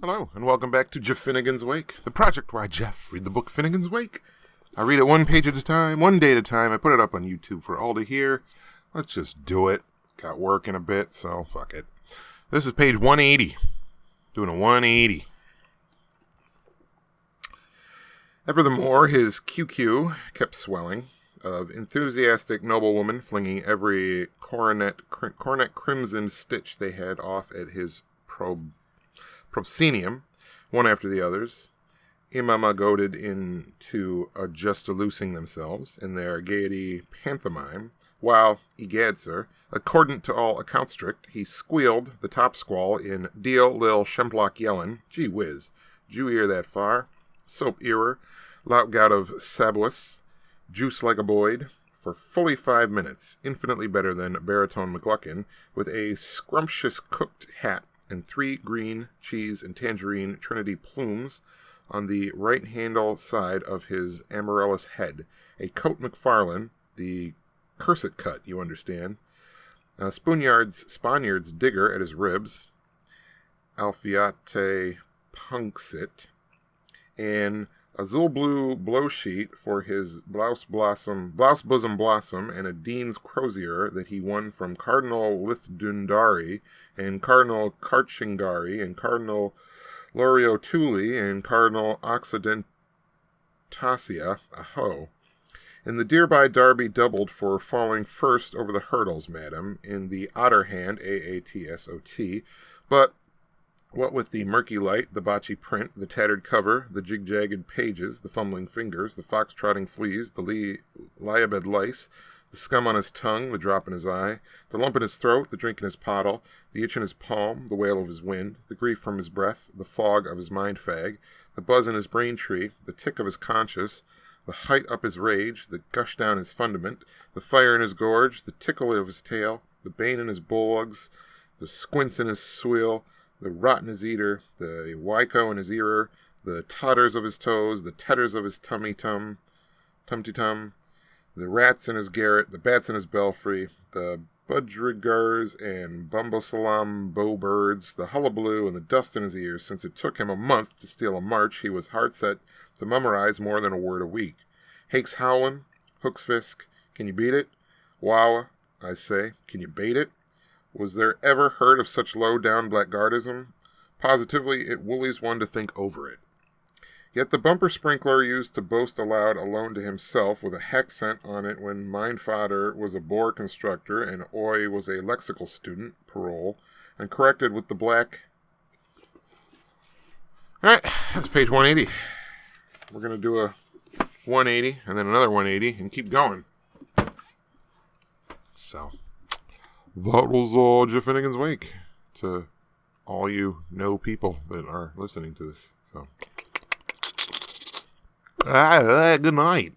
Hello, and welcome back to Jeff Finnegan's Wake, the project where I, Jeff, read the book Finnegan's Wake. I read it one page at a time, one day at a time. I put it up on YouTube for all to hear. Let's just do it. Got work in a bit, so fuck it. This is page 180. Doing a 180. Ever the more, his QQ kept swelling, of enthusiastic noblewomen flinging every coronet crimson stitch they had off at his proscenium, one after the others, imamagoted into just-loosing themselves in their gaiety pantomime, while, egad, sir, accordant to all accounts strict, he squealed the top squall in Deal Lil Shemplock Yellin, gee whiz, Jew ear that far, soap earer, lout gout of Sabuus, juice like a Boyd, for fully 5 minutes, infinitely better than baritone McLuckin, with a scrumptious cooked hat and 3 green, cheese, and tangerine Trinity plumes on the right handle side of his amarellus head, a Coat McFarlane, the cursed cut, you understand, Spaniard's digger at his ribs, Alfiate Punxit, and azul blue blow sheet for his blouse bosom blossom, and a Dean's crozier that he won from Cardinal Lithundari and Cardinal Karchingari and Cardinal Loriotuli and Cardinal Occidentasia, aho. And the Dearby Derby doubled for falling first over the hurdles, madam, in the otter hand, AATSOT, but what with the murky light, the botchy print, the tattered cover, the jig-jagged pages, the fumbling fingers, the fox-trotting fleas, the liabed lice, the scum on his tongue, the drop in his eye, the lump in his throat, the drink in his pottle, the itch in his palm, the wail of his wind, the grief from his breath, the fog of his mind-fag, the buzz in his brain-tree, the tick of his conscience, the height up his rage, the gush down his fundament, the fire in his gorge, the tickle of his tail, the bane in his bulwarks, the squints in his swill, the rot in his eater, the wyco in his earer, the totters of his toes, the tetters of his tumty-tum, the rats in his garret, the bats in his belfry, the budrigars and bumbosalam bow-birds, the hullabaloo and the dust in his ears. Since it took him a month to steal a march, he was hard set to memorize more than a word a week. Hakes howlin', hooks fisk, can you beat it? Wowa, I say, can you bait it? Was there ever heard of such low-down blackguardism? Positively, it woolies one to think over it. Yet the bumper sprinkler used to boast aloud alone to himself with a hex sent on it when mine fodder was a bore constructor and Oi was a lexical student, parole, and corrected with the black... Alright, that's page 180. We're going to do a 180 and then another 180 and keep going. So... that was Jeff Finnegan's Wake to all you people that are listening to this. So, good night.